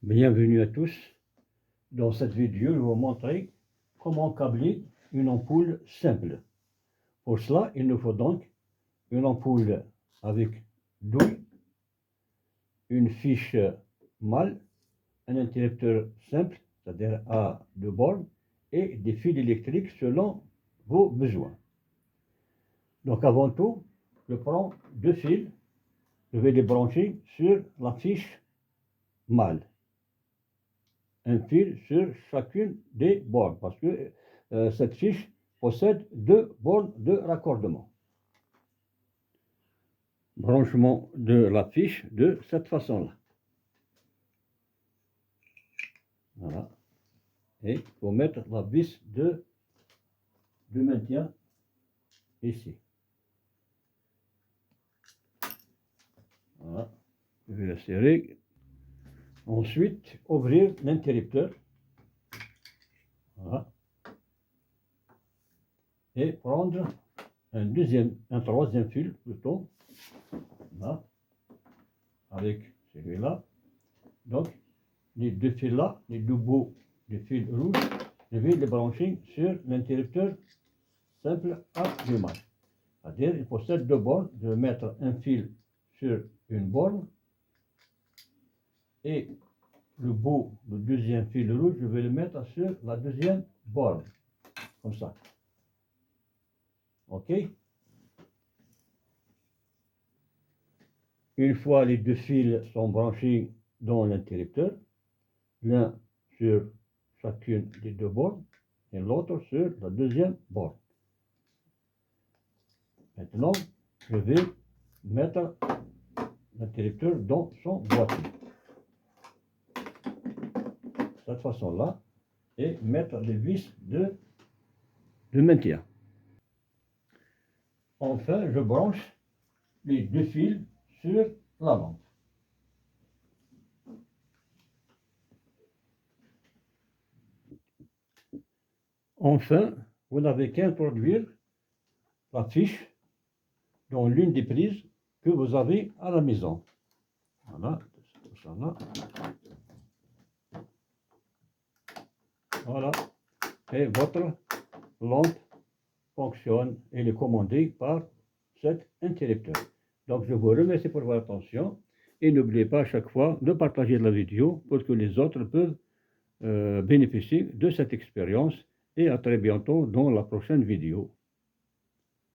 Bienvenue à tous. Dans cette vidéo, je vais vous montrer comment câbler une ampoule simple. Pour cela, il nous faut donc une ampoule avec douille, une fiche mâle, un interrupteur simple, c'est-à-dire à 2 bornes, et des fils électriques selon vos besoins. Donc avant tout, je prends 2 fils, je vais les brancher sur la fiche mâle. Un fil sur chacune des bornes, parce que cette fiche possède 2 bornes de raccordement. Branchement de la fiche de cette façon-là. Voilà. Et il faut mettre la vis de maintien ici. Voilà. Je vais la serrer. Ensuite, ouvrir l'interrupteur. Voilà. Et prendre un troisième fil plutôt. Voilà. Avec celui-là. Donc, les 2 fils là, les 2 bouts de fil rouge, je vais les brancher sur l'interrupteur simple à allumage. C'est-à-dire, il possède 2 bornes. Je vais mettre un fil sur une borne et le bout du deuxième fil rouge, je vais le mettre sur la deuxième borne. Comme ça. OK? Une fois les 2 fils sont branchés dans l'interrupteur, l'un sur chacune des 2 bornes et l'autre sur la deuxième borne. Maintenant, je vais mettre l'interrupteur dans son boîtier. De cette façon-là, et mettre les vis de maintien. Enfin, je branche les 2 fils sur la lampe. Enfin, vous n'avez qu'à introduire la fiche dans l'une des prises que vous avez à la maison. Voilà, ça là. Voilà, et votre lampe fonctionne et est commandée par cet interrupteur. Donc je vous remercie pour votre attention et n'oubliez pas à chaque fois de partager la vidéo pour que les autres peuvent bénéficier de cette expérience et à très bientôt dans la prochaine vidéo.